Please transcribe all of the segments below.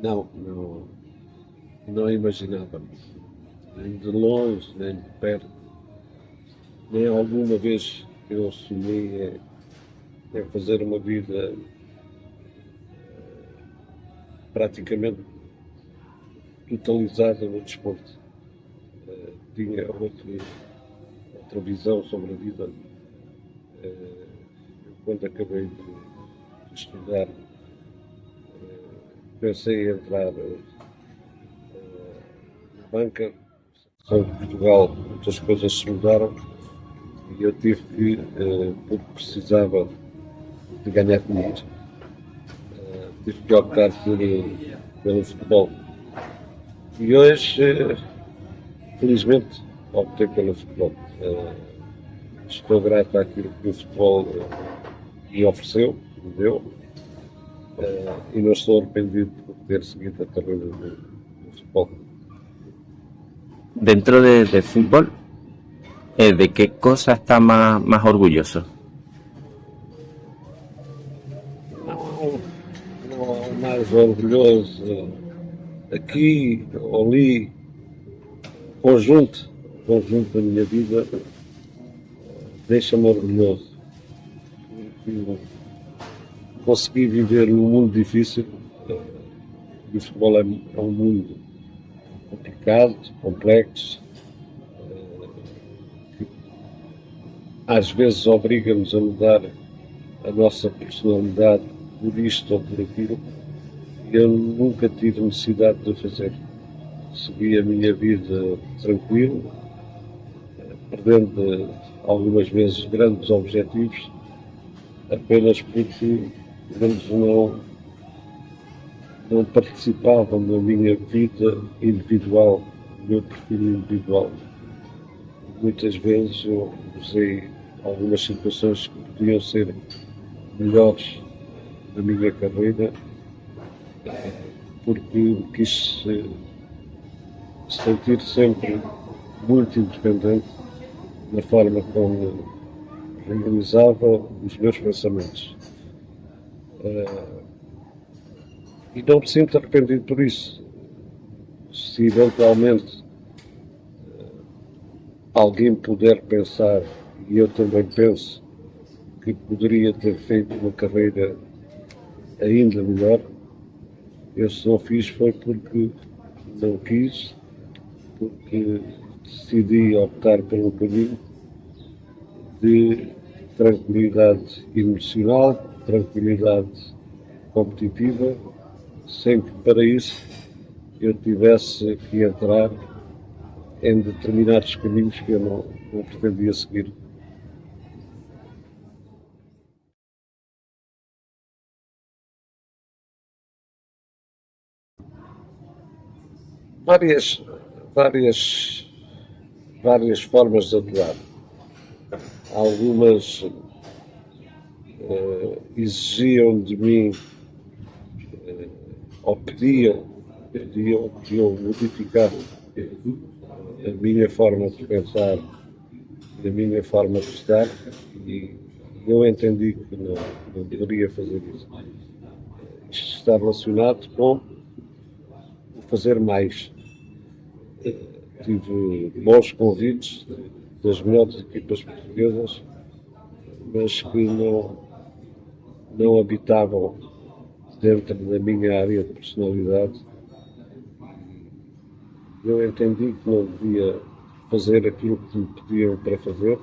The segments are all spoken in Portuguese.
não imaginava, nem de longe, nem de perto, nem alguma vez eu sonhei em fazer uma vida praticamente totalizada no desporto. Tinha outra visão sobre a vida. Quando acabei de estudar, pensei em entrar na banca. Em Portugal muitas coisas se mudaram e eu tive que, porque precisava de ganhar dinheiro, tive que optar pelo futebol. E hoje, felizmente, optei pelo futebol. Estou grato àquilo que o futebol me ofereceu, me deu, e não estou arrependido por ter seguido a carreira do futebol. Dentro de fútbol, ¿de qué cosa está más orgulloso? Não mais orgulhoso aqui ou ali, conjunto da minha vida, deixa-me orgulhoso. Consegui viver num mundo difícil. O futebol é um mundo complicado, complexo, que às vezes obriga-nos a mudar a nossa personalidade por isto ou por aquilo. Eu nunca tive necessidade de fazer. Segui a minha vida tranquilo, perdendo algumas vezes grandes objetivos, apenas porque eles não participavam na minha vida individual, no meu perfil individual. Muitas vezes eu usei algumas situações que podiam ser melhores na minha carreira, porque quis sentir sempre muito independente na forma como realizava os meus pensamentos. E não me sinto arrependido por isso. Se eventualmente alguém puder pensar, e eu também penso, que poderia ter feito uma carreira ainda melhor, eu se não fiz foi porque não quis, porque decidi optar por um caminho de tranquilidade emocional, tranquilidade competitiva, sem que para isso eu tivesse que entrar em determinados caminhos que eu não pretendia seguir. Várias, várias, várias formas de atuar. Algumas exigiam de mim, ou pediam que eu modificasse a minha forma de pensar e a minha forma de estar, e eu entendi que não deveria fazer isso. Isto está relacionado com fazer mais. Tive bons convites das melhores equipas portuguesas, mas que não habitavam dentro da minha área de personalidade. Eu entendi que não devia fazer aquilo que me pediam para fazer,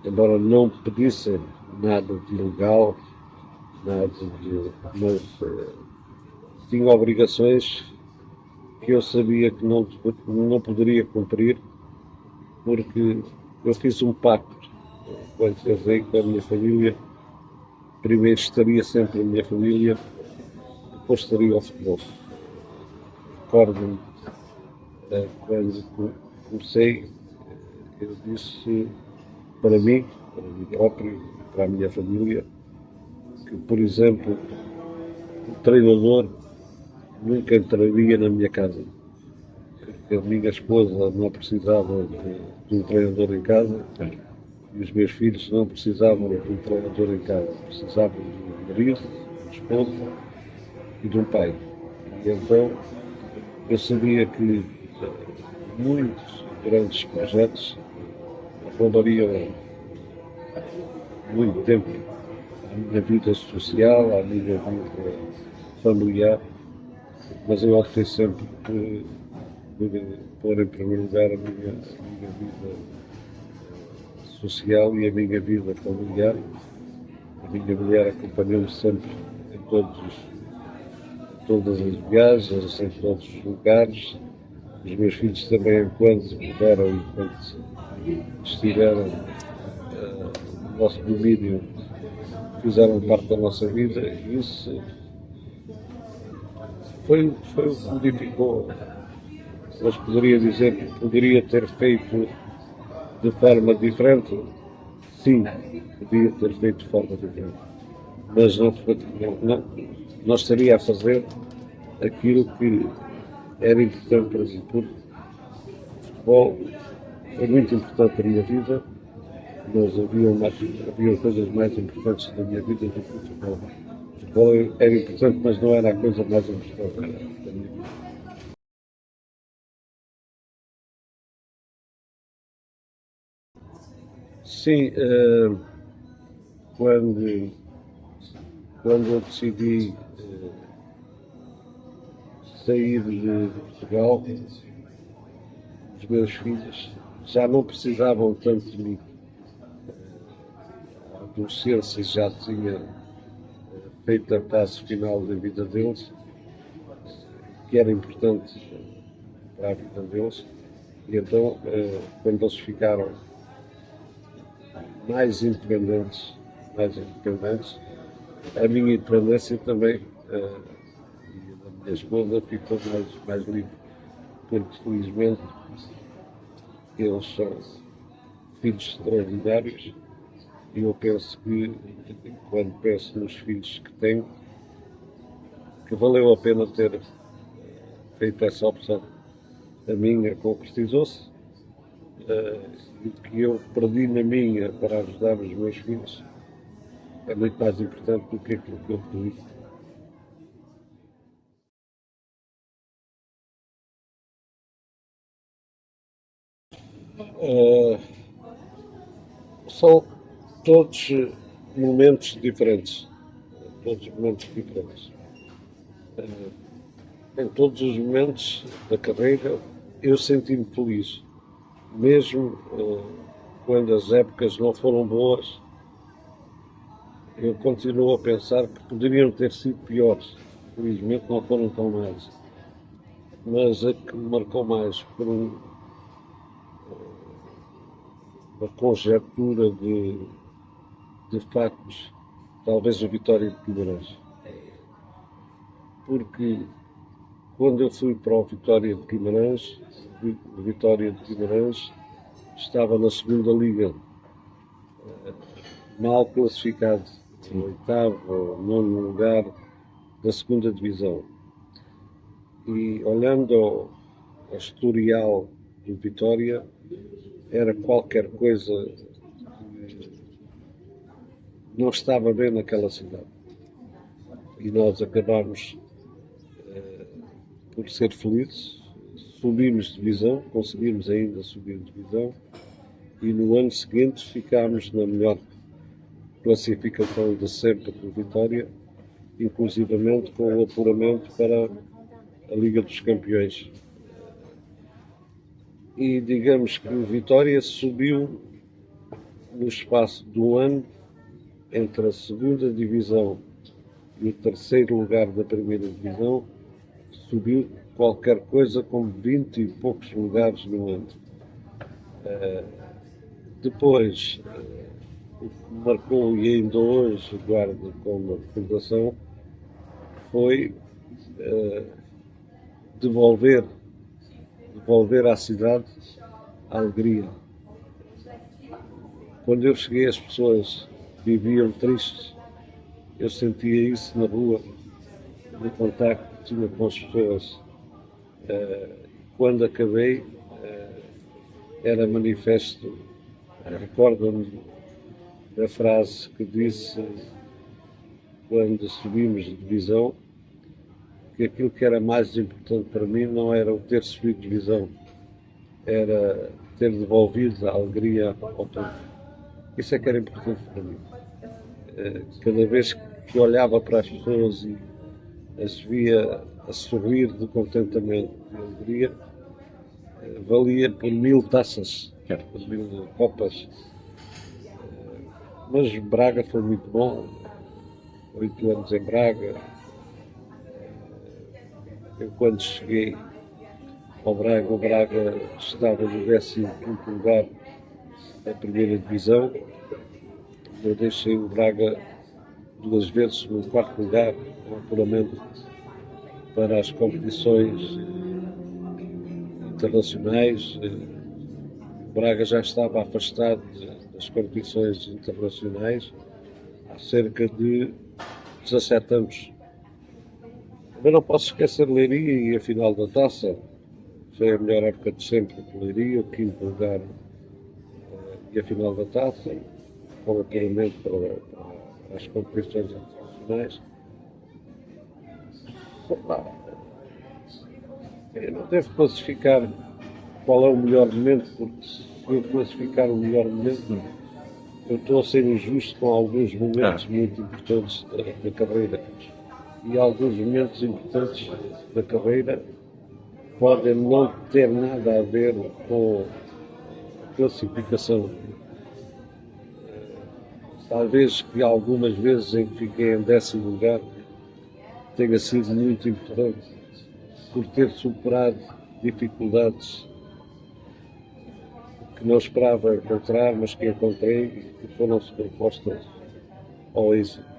embora não pedissem nada de ilegal, mas tinha obrigações que eu sabia que não poderia cumprir, porque eu fiz um pacto quando casei com a minha família. Primeiro estaria sempre a minha família, depois estaria o futebol. Recordo-me quando comecei, eu disse para mim próprio, para a minha família, que, por exemplo, o treinador nunca entraria na minha casa, porque a minha esposa não precisava de um treinador em casa e os meus filhos não precisavam de um treinador em casa, precisavam de um marido, de uma esposa e de um pai. E então eu sabia que muitos grandes projetos roubariam muito tempo à minha vida social, à minha vida familiar, mas eu optei sempre por pôr em primeiro lugar a minha vida social e a minha vida familiar. A minha mulher acompanhou-me sempre em todas as viagens, em todos os lugares. Os meus filhos também, enquanto puderam e enquanto estiveram no nosso domínio, fizeram parte da nossa vida, e isso foi o que modificou. Mas poderia dizer que poderia ter feito de forma diferente? Sim, podia ter feito de forma diferente. Mas não estaria a fazer aquilo que era importante para mim, porque o futebol foi muito importante na minha vida, mas havia coisas mais importantes na minha vida do que o futebol. O futebol era importante, mas não era a coisa mais importante da minha vida. Sim, quando eu decidi sair de Portugal, os meus filhos já não precisavam tanto de mim. A adolescência já tinha feito a fase final da vida deles, que era importante para a vida deles, e então, quando eles ficaram mais independentes, a minha independência também, e a da minha esposa, ficou mais livre, porque felizmente eles são filhos extraordinários, e eu penso que, quando penso nos filhos que tenho, que valeu a pena ter feito essa opção. A minha concretizou-se, e o que eu perdi na minha para ajudar os meus filhos é muito mais importante do que aquilo que eu perdi. São todos momentos diferentes. Todos momentos diferentes. Em todos os momentos da carreira eu senti-me feliz. Mesmo quando as épocas não foram boas, eu continuo a pensar que poderiam ter sido piores. Felizmente não foram tão más. Mas a que me marcou mais por uma conjectura de factos, talvez a vitória de Guimarães. Porque quando eu fui para o Vitória de Guimarães, o Vitória de Guimarães estava na segunda liga, mal classificado, no oitavo ou nono lugar da segunda divisão. E olhando ao historial do Vitória, era qualquer coisa que não estava bem naquela cidade. E nós acabámos por ser felizes, subimos de divisão, conseguimos ainda subir de divisão, e no ano seguinte ficámos na melhor classificação de sempre do Vitória, inclusivamente com o apuramento para a Liga dos Campeões. E digamos que o Vitória subiu no espaço de um ano entre a segunda divisão e o terceiro lugar da primeira divisão, subiu qualquer coisa como 20 e poucos lugares no ano. Depois, o que me marcou e ainda hoje guardo como recordação foi devolver à cidade a alegria. Quando eu cheguei, as pessoas viviam tristes. Eu sentia isso na rua, no contacto que tinha com as pessoas. Quando acabei, era manifesto. Recordo-me da frase que disse quando subimos de divisão, que aquilo que era mais importante para mim não era o ter subido de divisão, era ter devolvido a alegria ao povo. Isso é que era importante para mim. Cada vez que olhava para as pessoas e as via a sorrir de contentamento e alegria, valia por 1000 taças, por 1000 copas. Mas Braga foi muito bom, 8 anos em Braga. Eu quando cheguei ao Braga, o Braga estava no 15º lugar da primeira divisão. Eu deixei o Braga 2 vezes no 4º lugar, no apuramento para as competições internacionais. O Braga já estava afastado das competições internacionais há cerca de 17 anos. Mas não posso esquecer Leiria e a final da taça. Foi a melhor época de sempre de Leiria, o 5º lugar e a final da taça, com apuramento para as competições internacionais. Eu não devo classificar qual é o melhor momento, porque se eu classificar o melhor momento, eu estou a ser injusto com alguns momentos muito importantes da carreira. E alguns momentos importantes da carreira podem não ter nada a ver com a classificação. Talvez que algumas vezes em que fiquei em 10º lugar tenha sido muito importante por ter superado dificuldades que não esperava encontrar, mas que encontrei e que foram sobrepostas ao êxito.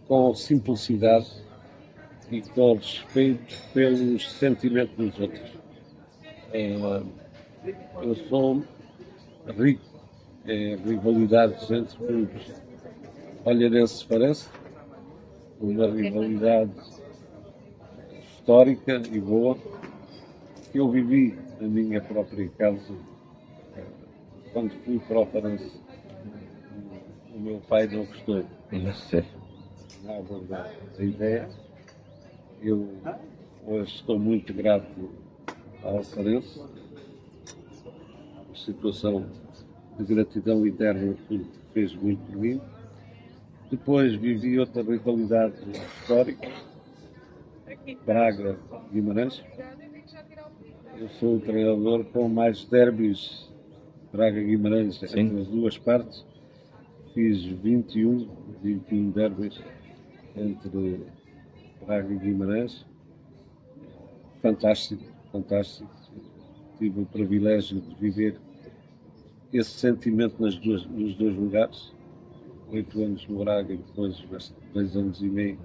Com simplicidade e com respeito pelos sentimentos dos outros. Eu sou rico em rivalidades entre clubes. Olhanenses parece uma rivalidade histórica e boa que eu vivi na minha própria casa quando fui para o Farense. O meu pai não gostou nada da ideia. Eu hoje estou muito grato ao Farense, situação de gratidão eterna que fez muito por mim. Depois vivi outra rivalidade histórica, Braga-Guimarães. Eu sou o treinador com mais derbys Braga-Guimarães entre as duas partes. Fiz 21 derbys entre Braga e Guimarães. Fantástico, fantástico. Tive o privilégio de viver esse sentimento nos dois lugares. 8 anos no Braga e depois 2 anos e meio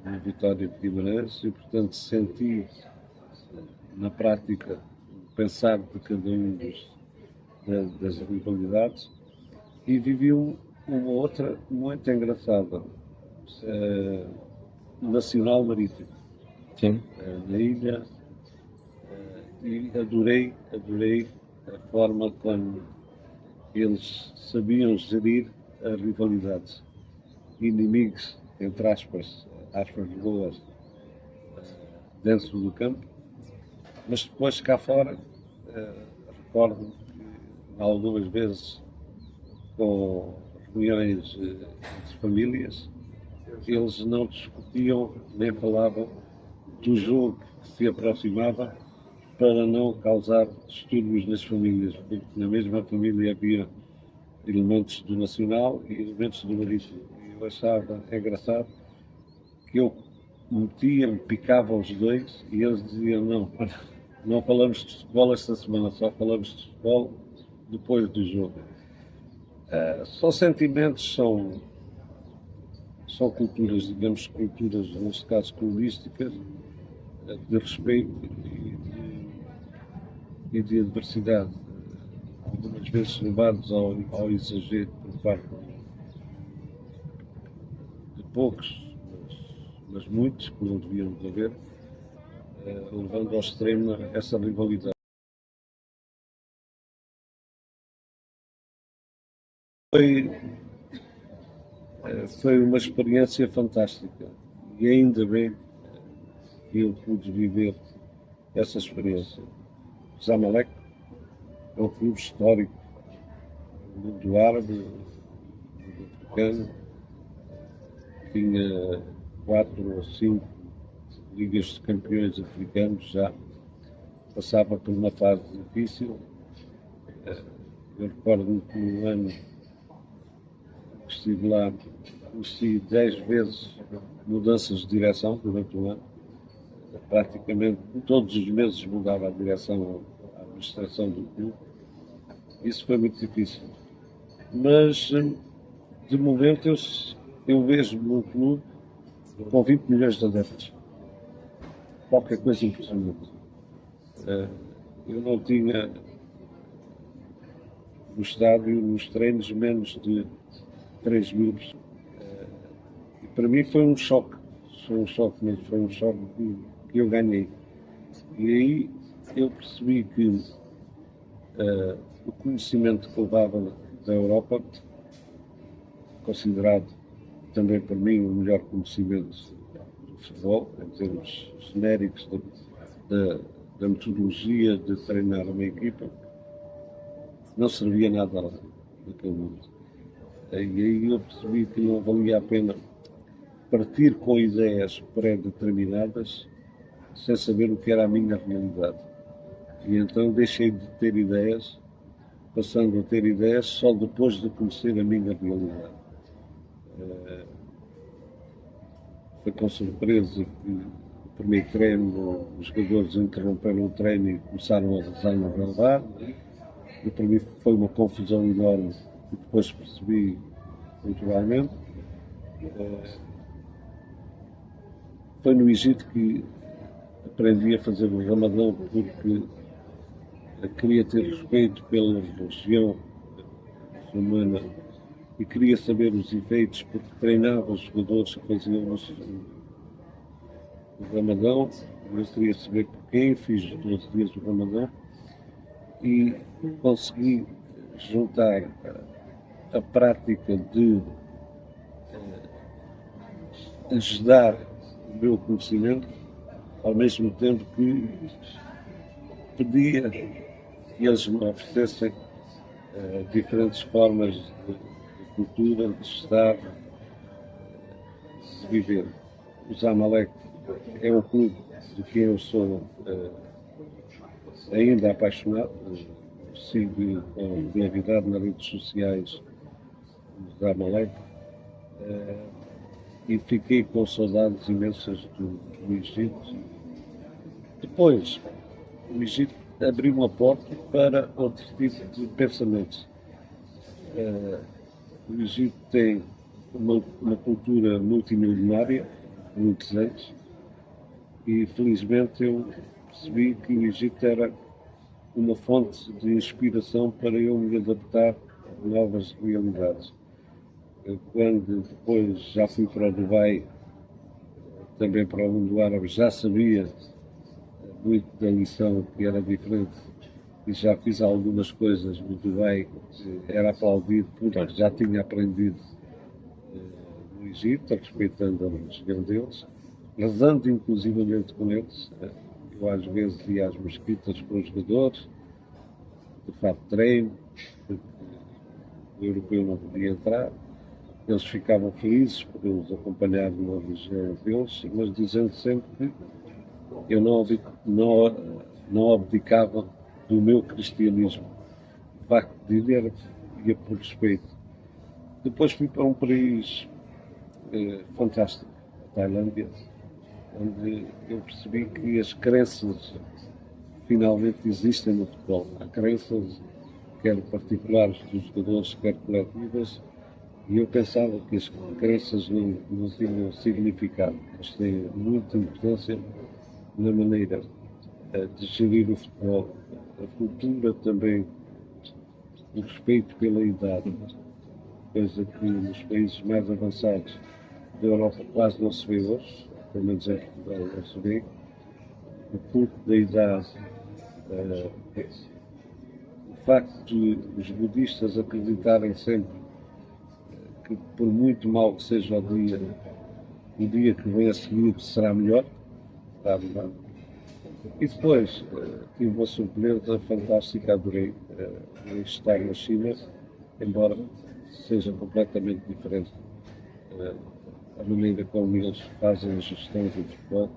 na Vitória de Guimarães. E, portanto, senti na prática o pensar de cada um das rivalidades. E vivi uma outra muito engraçada, Nacional Marítimo, na ilha, e adorei a forma como eles sabiam gerir as rivalidades. Inimigos, entre aspas boas, dentro do campo, mas depois cá fora, recordo que algumas vezes com reuniões entre famílias, eles não discutiam nem falavam do jogo que se aproximava para não causar distúrbios nas famílias, porque na mesma família havia elementos do Nacional e elementos do Marítimo. E eu achava engraçado que eu metia-me, picava os dois e eles diziam não falamos de futebol esta semana, só falamos de futebol depois do jogo. São sentimentos, são culturas, digamos, culturas, neste caso, clubísticas, de respeito e de adversidade, algumas vezes levados ao exagero por parte de poucos, mas muitos, que não deviam de haver, levando ao extremo essa rivalidade. Foi, foi uma experiência fantástica e ainda bem que eu pude viver essa experiência. O Zamalek é um clube histórico do mundo árabe, do mundo africano, tinha 4 ou 5 ligas de campeões africanos já, passava por uma fase difícil. Eu recordo-me que no ano que estive lá, conheci 10 vezes mudanças de direção durante o ano. Praticamente todos os meses mudava a direção, a administração do clube. Isso foi muito difícil. Mas, de momento, eu vejo num clube com 20 milhões de adeptos. Qualquer coisa impressionante. Eu não tinha no estádio, nos treinos, menos de 3 mil pessoas. E para mim foi um choque. Foi um choque, mas foi um choque que eu ganhei. E aí eu percebi que o conhecimento que eu levava da Europa, considerado também por mim o melhor conhecimento do futebol, em termos genéricos da metodologia de treinar uma equipa, não servia nada lá naquele momento. E aí eu percebi que não valia a pena partir com ideias pré-determinadas sem saber o que era a minha realidade. E então deixei de ter ideias, passando a ter ideias só depois de conhecer a minha realidade. Foi com surpresa que o primeiro treino, os jogadores interromperam o treino e começaram a rezar no relevado. E para mim foi uma confusão enorme, que depois percebi naturalmente. Foi no Egito que aprendi a fazer o Ramadão, porque queria ter respeito pela religião muçulmana e queria saber os efeitos, porque treinava os jogadores que faziam o Ramadão. Eu queria saber por quem fiz 12 dias do Ramadão e consegui juntar a prática de ajudar o meu conhecimento, ao mesmo tempo que pedia que eles me oferecessem diferentes formas de cultura, de estar, de viver. O Zamalek é um clube de quem eu sou ainda apaixonado. Sigo com regularidade nas redes sociais do Zamalek e fiquei com saudades imensas do Egito. Depois, o Egito abriu uma porta para outro tipo de pensamentos. O Egito tem uma cultura multimilenária, muitos anos, e felizmente eu percebi que o Egito era uma fonte de inspiração para eu me adaptar a novas realidades. Quando depois já fui para o Dubai, também para o mundo árabe, já sabia muito da lição que era diferente e já fiz algumas coisas no Dubai que era aplaudido porque já tinha aprendido no Egito, respeitando a religião deles, rezando inclusivamente com eles. Eu às vezes ia às mesquitas com os jogadores, de fato treino, porque o europeu não podia entrar. Eles ficavam felizes por eles acompanhar na religião deles, mas dizendo sempre que eu não abdicava do meu cristianismo. O facto de ir ia por respeito. Depois fui para um país fantástico, a Tailândia, onde eu percebi que as crenças finalmente existem no futebol. Há crenças, quer particulares dos jogadores, quer coletivas, e eu pensava que as crenças não tinham significado, mas têm muita importância na maneira de gerir o futebol. A cultura também, o respeito pela idade, coisa que nos países mais avançados da Europa quase não se vê hoje, pelo menos em Portugal não se vê. O culto da idade, o facto de os budistas acreditarem sempre que por muito mal que seja o dia que vem a seguir será melhor. Será melhor. E depois tive uma surpresa fantástica, adorei estar na China, embora seja completamente diferente a maneira como eles fazem a gestão do futebol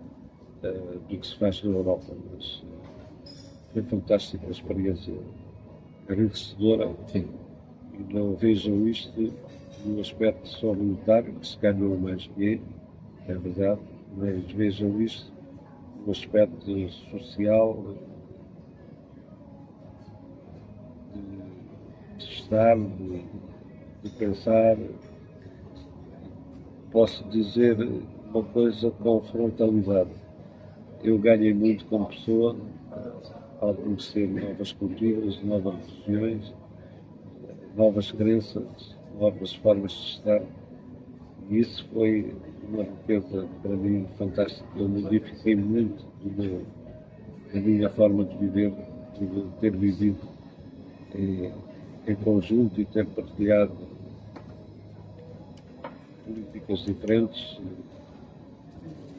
do que se faz na Europa. Mas foi fantástica a experiência, enriquecedora. Sim. E não vejam isto no aspecto só monetário, que se ganhou mais dinheiro, é verdade, mas vejam isto no aspecto social, de estar, de pensar. Posso dizer uma coisa com frontalidade. Eu ganhei muito como pessoa ao conhecer novas culturas, novas religiões, novas crenças, novas formas de estar. E isso foi uma riqueza para mim fantástica. Eu modifiquei muito da minha forma de viver, de ter vivido em conjunto e ter partilhado políticas diferentes,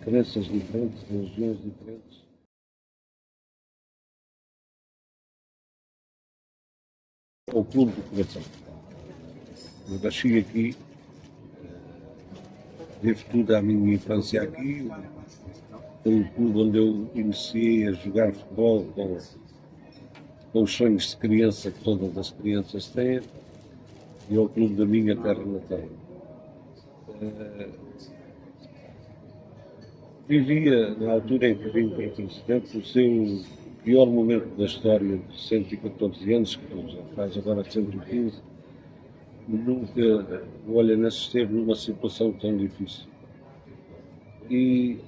crenças diferentes, religiões diferentes. O clube do coração. Eu nasci aqui, devo tudo à minha infância aqui. Foi um clube onde eu iniciei a jogar futebol com os sonhos de criança que todas as crianças têm, e é o clube da minha terra natal. Vivia, na altura em que vim para presidente, o seu pior momento da história de 114 anos, que já faz agora 115, nunca o Olhanense esteve numa situação tão difícil. E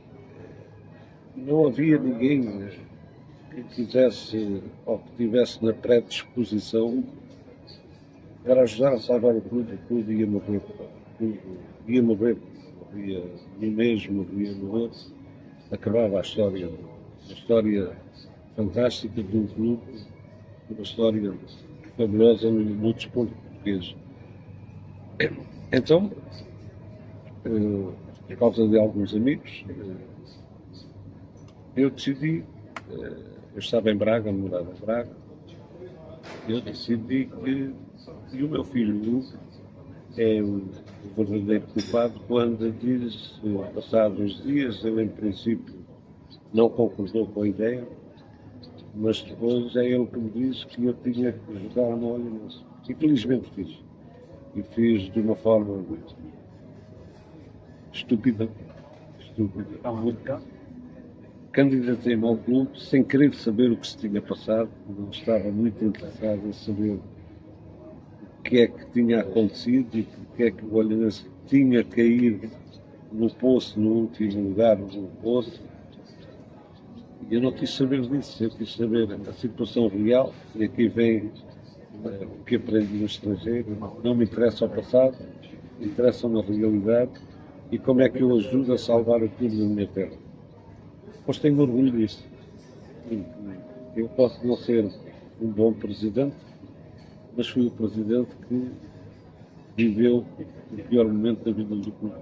não havia ninguém que quisesse ou que tivesse na predisposição para ajudar a salvar o clube ia morrer. Ia morrer. Morria no mês, morria no outro. Acabava a história fantástica de um clube, uma história fabulosa no desporto português. Então, por causa de alguns amigos, eu decidi, eu estava em Braga, morava em Braga, eu decidi que, e o meu filho Hugo é o verdadeiro culpado quando diz, passados uns dias, ele em princípio não concordou com a ideia, mas depois é ele que me disse que eu tinha que jogar no Olhanense. E felizmente fiz. E fiz de uma forma estúpida. Candidatei-me ao clube sem querer saber o que se tinha passado, não estava muito interessado em saber o que é que tinha acontecido e porque é que o Olhanense tinha caído no poço, no último lugar no poço. E eu não quis saber disso, eu quis saber a situação real, e aqui vem o que aprendi no estrangeiro. Não me interessa o passado, interessa-me a realidade e como é que eu ajudo a salvar o clube da minha terra. Pois tenho orgulho disso. Eu posso não ser um bom presidente, mas fui o presidente que viveu o pior momento da vida do clube.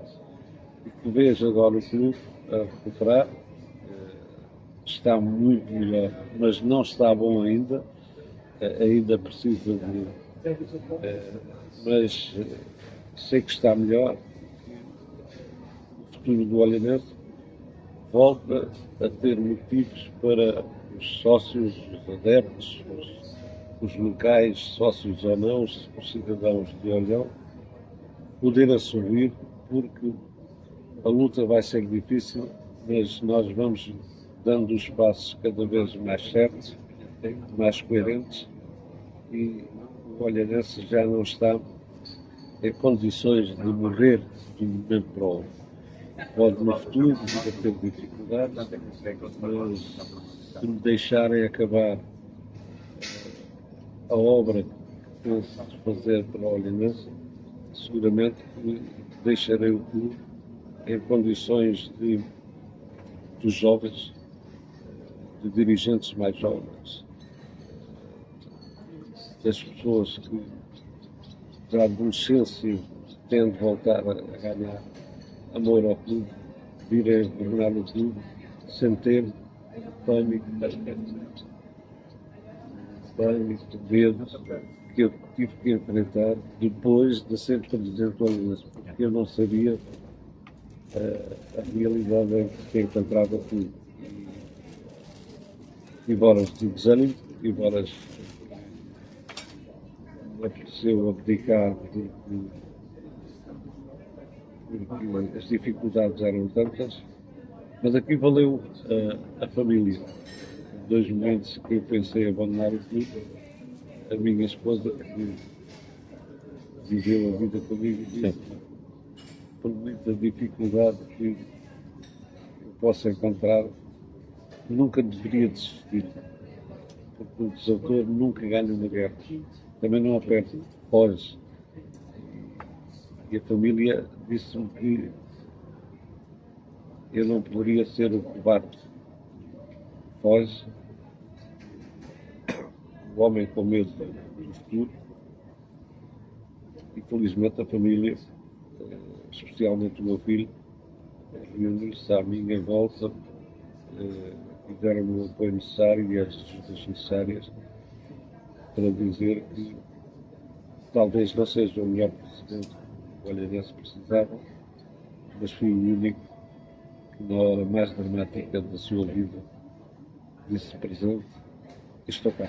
E que vejo agora o clube a recuperar, está muito melhor, mas não está bom ainda, ainda precisa de... mas sei que está melhor. O futuro do Olhanense volta a ter motivos para os sócios, os adeptos, os locais, sócios ou não, os cidadãos de Olhão, poderem sorrir, porque a luta vai ser difícil, mas nós vamos dando os passos cada vez mais certos, mais coerentes, e o Olhanense já não está em condições de morrer de um momento para o outro. Pode no futuro vir a ter dificuldades, mas se me deixarem acabar a obra que penso fazer para o Olhanense, seguramente deixarei o clube em condições dos jovens, de dirigentes mais jovens, das pessoas que, da adolescência pretende voltar a ganhar amor ao clube, vir a governar o clube, sem ter pânico, medo que eu tive que enfrentar depois de ser presidente do Olhanense, porque eu não sabia a realidade em que encontrava o clube. Tive horas de desânimo, tive horas me apeteceu abdicar porque as dificuldades eram tantas, mas aqui valeu a família. Dois momentos que eu pensei em abandonar o clube, a minha esposa, que viveu a vida comigo, disse, por muita dificuldade que eu possa encontrar, nunca deveria desistir, porque o desautor nunca ganha uma guerra, também não aperta, foge. E a família disse-me que eu não poderia ser o covarde. Foge, o homem com medo do futuro, e felizmente a família, especialmente o meu filho, reuniu-se à minha volta e deram-me o apoio necessário e as ajudas necessárias para dizer que talvez não seja o melhor presidente que o Olhanense precisava, mas fui o único que na hora mais dramática da sua vida disse presente e estou cá.